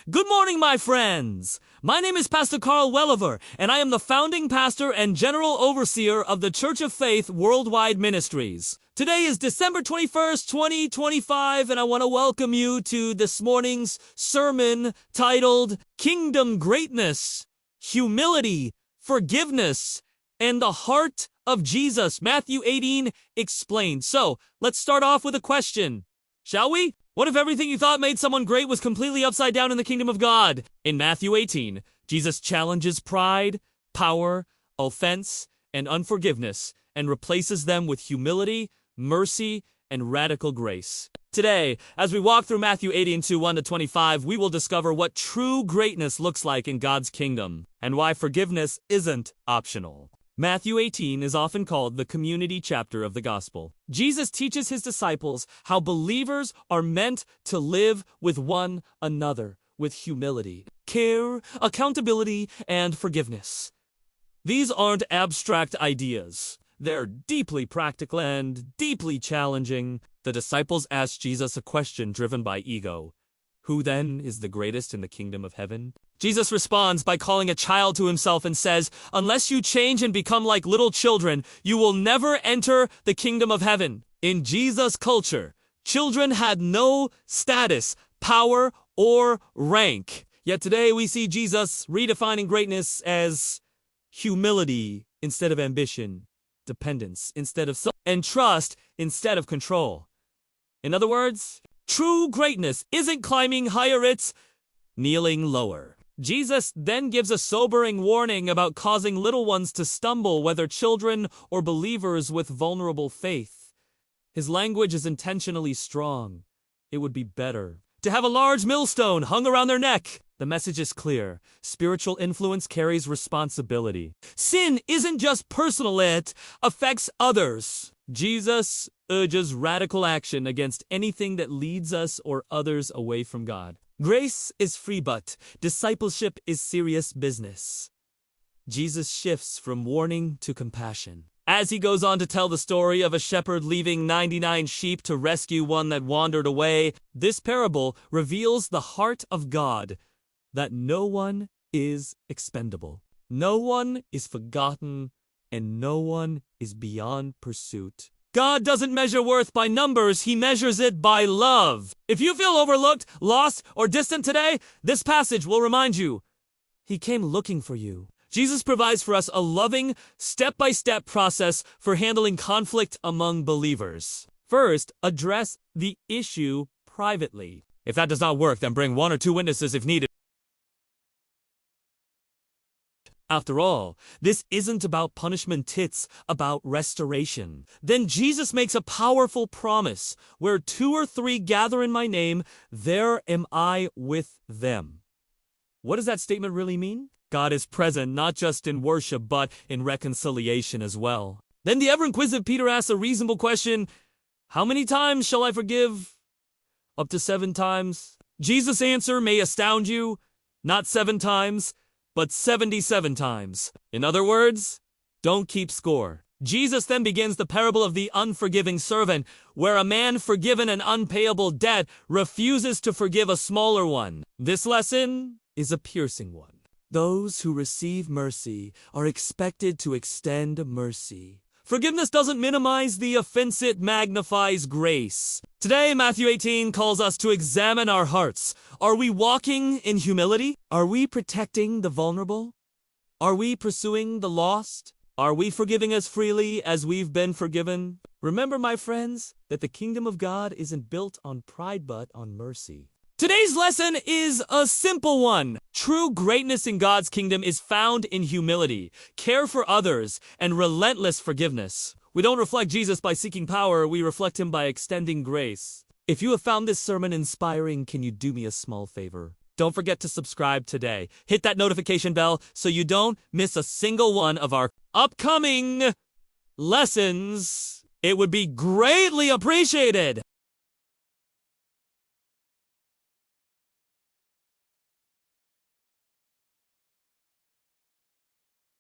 Good morning, my friends. My name is Pastor Carl Welliver, and I am the founding pastor and general overseer of the Church of Faith Worldwide Ministries. Today is December 21st, 2025, and I want to welcome you to this morning's sermon titled Kingdom Greatness, Humility, Forgiveness, and the Heart of Jesus. Matthew 18 explained. So, let's start off with a question, shall we? What if everything you thought made someone great was completely upside down in the kingdom of God? In Matthew 18, Jesus challenges pride, power, offense, and unforgiveness, and replaces them with humility, mercy, and radical grace. Today, as we walk through Matthew 18, 1-25, we will discover what true greatness looks like in God's kingdom, and why forgiveness isn't optional. Matthew 18 is often called the community chapter of the gospel. Jesus teaches his disciples how believers are meant to live with one another with humility, care, accountability, and forgiveness. These aren't abstract ideas. They're deeply practical and deeply challenging. The disciples ask Jesus a question driven by ego. Who then is the greatest in the kingdom of heaven? Jesus responds by calling a child to himself and says, "Unless you change and become like little children, you will never enter the kingdom of heaven." In Jesus' culture, children had no status, power, or rank. Yet today we see Jesus redefining greatness as humility instead of ambition, dependence instead of self, and trust instead of control. In other words, true greatness isn't climbing higher, it's kneeling lower. Jesus then gives a sobering warning about causing little ones to stumble, whether children or believers with vulnerable faith. His language is intentionally strong. It would be better to have a large millstone hung around their neck. The message is clear. Spiritual influence carries responsibility. Sin isn't just personal, it affects others. Jesus urges radical action against anything that leads us or others away from God. Grace is free, but discipleship is serious business. Jesus shifts from warning to compassion. As he goes on to tell the story of a shepherd leaving 99 sheep to rescue one that wandered away, this parable reveals the heart of God, that no one is expendable. No one is forgotten, and no one is beyond pursuit. God doesn't measure worth by numbers, he measures it by love. If you feel overlooked, lost, or distant today, this passage will remind you, he came looking for you. Jesus provides for us a loving, step-by-step process for handling conflict among believers. First, address the issue privately. If that does not work, then bring 1 or 2 witnesses if needed. After all, this isn't about punishment, it's about restoration. Then Jesus makes a powerful promise. Where 2 or 3 gather in my name, there am I with them. What does that statement really mean? God is present not just in worship, but in reconciliation as well. Then the ever-inquisitive Peter asks a reasonable question. How many times shall I forgive? Up to 7 times? Jesus' answer may astound you. Not 7 times, but 77 times. In other words, don't keep score. Jesus then begins the parable of the unforgiving servant, where a man forgiven an unpayable debt refuses to forgive a smaller one. This lesson is a piercing one. Those who receive mercy are expected to extend mercy. Forgiveness doesn't minimize the offense, it magnifies grace. Today, Matthew 18 calls us to examine our hearts. Are we walking in humility? Are we protecting the vulnerable? Are we pursuing the lost? Are we forgiving as freely as we've been forgiven? Remember, my friends, that the kingdom of God isn't built on pride but on mercy. Today's lesson is a simple one. True greatness in God's kingdom is found in humility, care for others, and relentless forgiveness. We don't reflect Jesus by seeking power, we reflect him by extending grace. If you have found this sermon inspiring, can you do me a small favor? Don't forget to subscribe today. Hit that notification bell so you don't miss a single one of our upcoming lessons. It would be greatly appreciated.